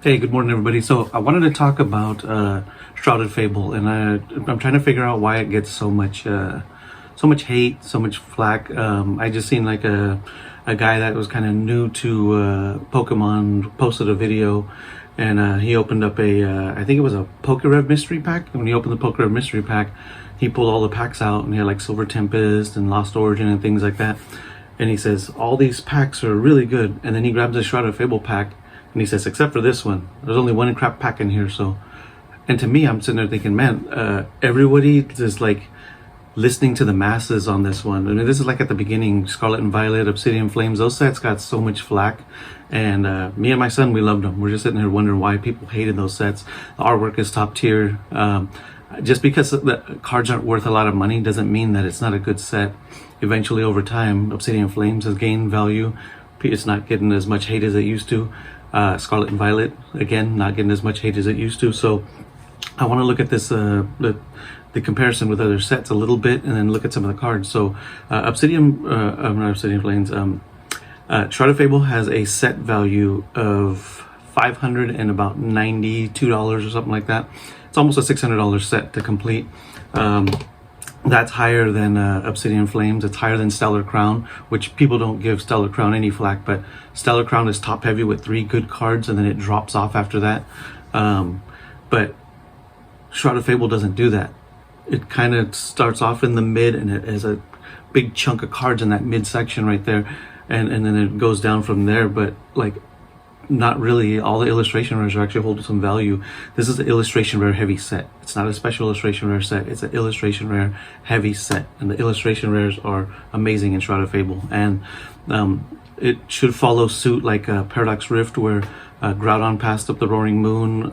Hey, good morning, everybody. So I wanted to talk about Shrouded Fable, and I'm trying to figure out why it gets so much hate, so much flack. I just seen like a guy that was kind of new to Pokemon posted a video, and he opened up I think it was a Pokerev mystery pack. And when he opened the Pokerev mystery pack, he pulled all the packs out, and he had like Silver Tempest and Lost Origin and things like that. And he says all these packs are really good, and then he grabs a Shrouded Fable pack. And he says, except for this one, there's only one crap pack in here. So, and to me, I'm sitting there thinking, man, everybody is like listening to the masses on this one. I mean, this is like at the beginning, Scarlet and Violet, Obsidian Flames, those sets got so much flack. And me and my son, we loved them. We're just sitting here wondering why people hated those sets. The artwork is top tier. Just because the cards aren't worth a lot of money doesn't mean that it's not a good set. Eventually, over time, Obsidian Flames has gained value. It's not getting as much hate as it used to. Scarlet and Violet, again, not getting as much hate as it used to. So I want to look at this, the comparison with other sets a little bit, and then look at some of the cards. So not Obsidian Flames, Shrouded Fable has a set value of $500 and about $92 or something like that. It's almost a $600 set to complete. That's higher than Obsidian Flames. It's higher than Stellar Crown, which people don't give Stellar Crown any flack, but Stellar Crown is top heavy with 3 good cards, and then it drops off after that. But Shrouded Fable doesn't do that. It kind of starts off in the mid, and it has a big chunk of cards in that mid section right there, and then it goes down from there. But like, not really. All the illustration rares are actually holding some value. This is an illustration rare heavy set. It's not a special illustration rare set. It's an illustration rare heavy set, and the illustration rares are amazing in Shrouded Fable. And it should follow suit like Paradox Rift, where Groudon passed up the Roaring Moon,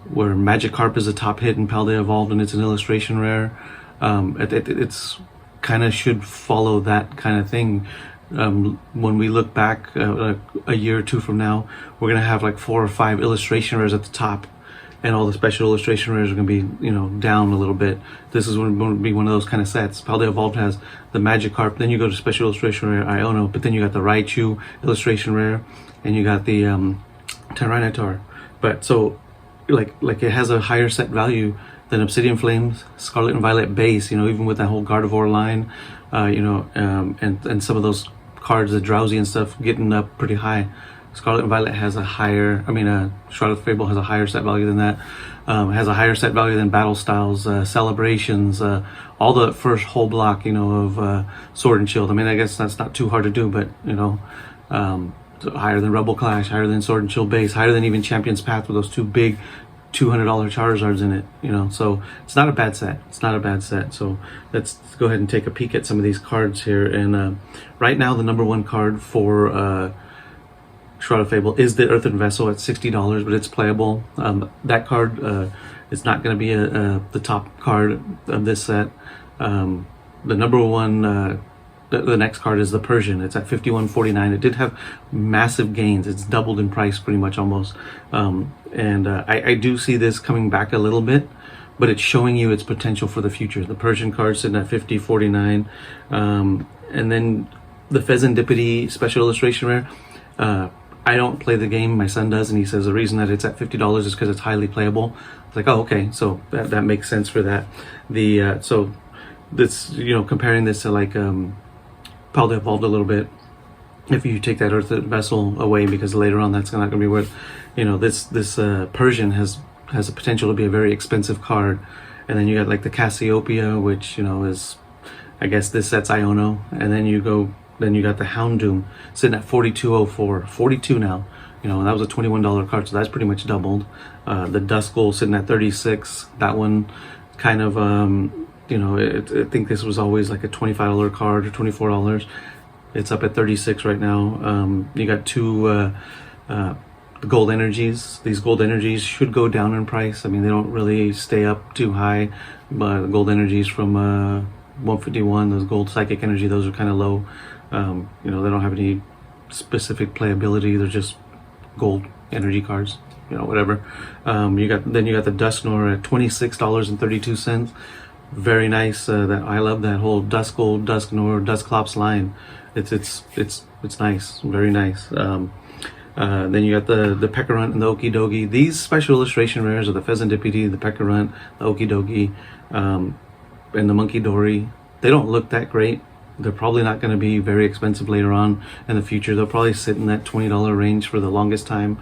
where Magikarp is a top hit in Paldea Evolved, and it's an illustration rare. It's kind of should follow that kind of thing. When we look back a year or two from now, we're gonna have like 4 or 5 illustration rares at the top, and all the special illustration rares are gonna be, down a little bit. This is going to be one of those kind of sets. Paldea Evolved has the Magikarp, then you go to special illustration rare Iono, but then you got the Raichu illustration rare, and you got the Tyranitar. But so like it has a higher set value than Obsidian Flames, Scarlet and Violet base, even with that whole Gardevoir line, and some of those cards, the Drowsy and stuff, getting up pretty high. Scarlet and Violet has a higher, Shrouded Fable has a higher set value than that. Has a higher set value than Battle Styles, Celebrations, all the first whole block, of Sword and Shield. I guess that's not too hard to do, but, higher than Rebel Clash, higher than Sword and Shield base, higher than even Champion's Path with those 2 big $200 Charizards in it, so it's not a bad set. It's not a bad set. So let's go ahead and take a peek at some of these cards here. And right now, the number 1 card for Shrouded Fable is the Earthen Vessel at $60, but it's playable. That card is not going to be the top card of this set. The number 1. The next card is the Persian. It's at $51.49. It did have massive gains. It's doubled in price pretty much almost. And I do see this coming back a little bit, but it's showing you its potential for the future. The Persian card sitting at $50.49. And then the Pheasantipity special illustration rare. I don't play the game. My son does, and he says the reason that it's at $50 is because it's highly playable. It's like, oh, okay. So that makes sense for that. So this, comparing this to like Paldea Evolved a little bit, if you take that Earthen Vessel away, because later on that's not going to be worth, this Persian has the potential to be a very expensive card. And then you got like the Cassiopeia, which is, I guess this set's Iono, and then you got the Houndoom sitting at $42.04, 42 now. And that was a $21 card, so that's pretty much doubled. The Duskull sitting at $36. That one kind of I think this was always like a $25 card or $24. It's up at $36 right now. You got 2 gold energies. These gold energies should go down in price. They don't really stay up too high, but gold energies from 151, those gold psychic energy, those are kind of low. They don't have any specific playability. They're just gold energy cards, whatever. You got the Dusknoir at $26.32. Very nice. That I love that whole Duskull, Dusknoir, Dusclops line. It's nice, very nice. Then you got the Peckerant and the Okidogi. These special illustration rares are the Pheasantipede, the Peckerant, the Okidogi, and the Monkey Dory. They don't look that great. They're probably not going to be very expensive later on in the future. They'll probably sit in that $20 range for the longest time,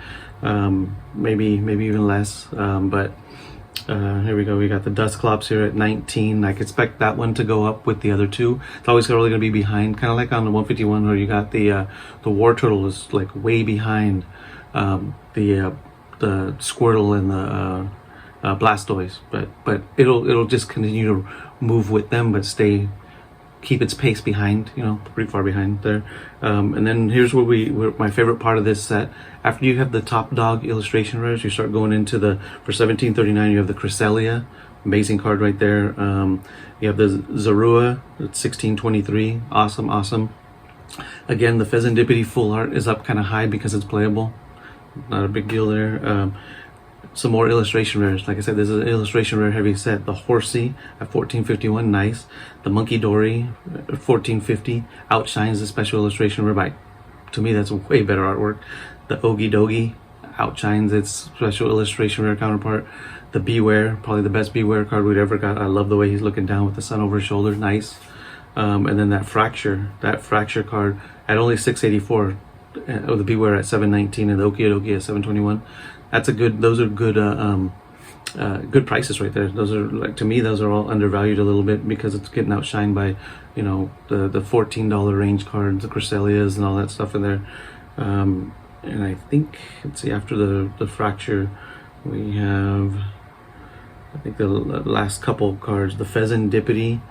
maybe even less. But here we go. We got the Dusclops here at 19. I expect that one to go up with the other two. It's always really going to be behind, kind of like on the 151 where you got the War Turtle is like way behind the Squirtle and the Blastoise. But it'll just continue to move with them, but keep its pace behind, you know, pretty far behind there. And then here's where my favorite part of this set. After you have the top dog illustration rares, you start going into for $17.39, you have the Cresselia, amazing card right there. You have the Zorua at $16.23, awesome. Again, the Pheasantipede full art is up kind of high because it's playable, not a big deal there. Some more illustration rares. Like I said, this is an illustration rare heavy set. The Horsey at $14.51, nice. The Monkey Dory at $14.50 outshines the special illustration rare to me, that's way better artwork. The Okidogi outshines its special illustration rare counterpart. The Beware, probably the best Beware card we've ever got. I love the way he's looking down with the sun over his shoulder, nice. And then that Fracture card at only $6.84. The Beware at $7.19 and the Okidogi at $7.21. Those are good prices right there. Those are, like, to me, those are all undervalued a little bit because it's getting outshined by, you know, the $14 range cards, the Cresselias and all that stuff in there. And I think, let's see, after the Fracture, we have, I think the last couple cards, the Pheasantipede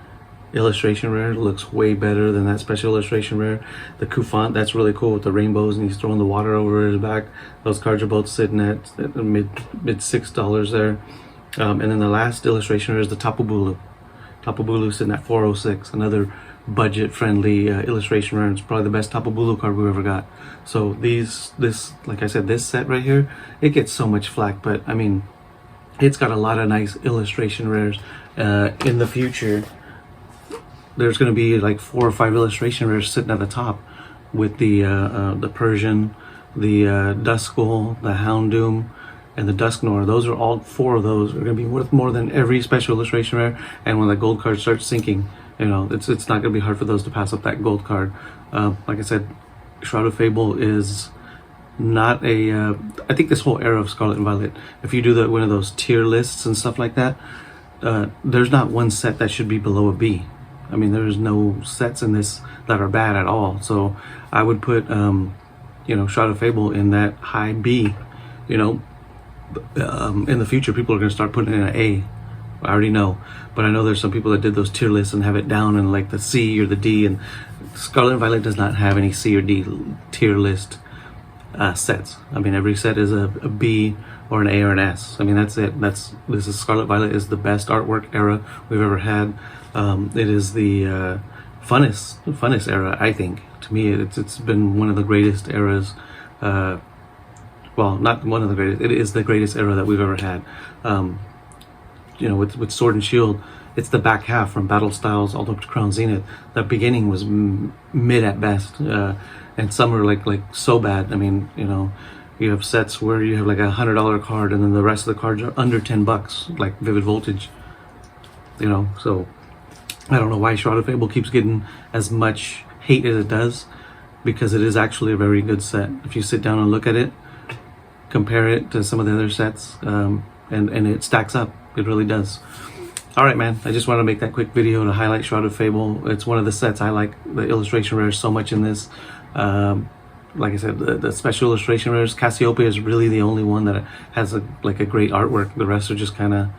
illustration rare looks way better than that special illustration rare. The Kufant, that's really cool with the rainbows and he's throwing the water over his back. Those cards are both sitting at the mid $6 there. And then the last illustration rare is the Tapu Bulu. Tapu Bulu sitting at $4.06, another budget friendly illustration rare. It's probably the best Tapu Bulu card we've ever got. So this like I said, this set right here, it gets so much flack, but I mean, it's got a lot of nice illustration rares. In the future, there's going to be like 4 or 5 illustration rares sitting at the top with the Persian, the Duskull, the Houndoom, and the Dusknoir. Those are all 4 of those are going to be worth more than every special illustration rare. And when the gold card starts sinking, you know, it's not going to be hard for those to pass up that gold card. Like I said, Shrouded Fable is not a. I think this whole era of Scarlet and Violet, if you do one of those tier lists and stuff like that, there's not one set that should be below a B. I mean, there's no sets in this that are bad at all. So I would put, you know, Shrouded Fable in that high B. You know, in the future, people are going to start putting it in an A. I already know, but I know there's some people that did those tier lists and have it down in like the C or the D. And Scarlet and Violet does not have any C or D tier list sets. I mean, every set is a B or an A or an S. I mean, that's it. This is Scarlet Violet is the best artwork era we've ever had. It is the funnest era, I think. To me, it's been one of the greatest eras. Well, not one of the greatest. It is the greatest era that we've ever had. You know, with Sword and Shield, it's the back half from Battle Styles all up to Crown Zenith. The beginning was mid at best, and some are like so bad. I mean, you know, you have sets where you have like $100 card, and then the rest of the cards are under $10, like Vivid Voltage. You know, so I don't know why Shrouded Fable keeps getting as much hate as it does, because it is actually a very good set. If you sit down and look at it, compare it to some of the other sets, and it stacks up. It really does. Alright, man, I just wanted to make that quick video to highlight Shrouded Fable. It's one of the sets I like. The illustration rares so much in this. Like I said, the special illustration rares, Cassiopeia is really the only one that has a great artwork. The rest are just kind of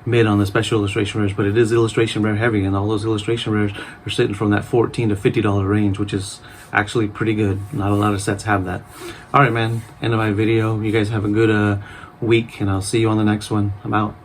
mid on the special illustration rares, but it is illustration rare heavy, and all those illustration rares are sitting from that $14 to $50 range, which is actually pretty good. Not a lot of sets have that. Alright, man, end of my video. You guys have a good week, and I'll see you on the next one. I'm out.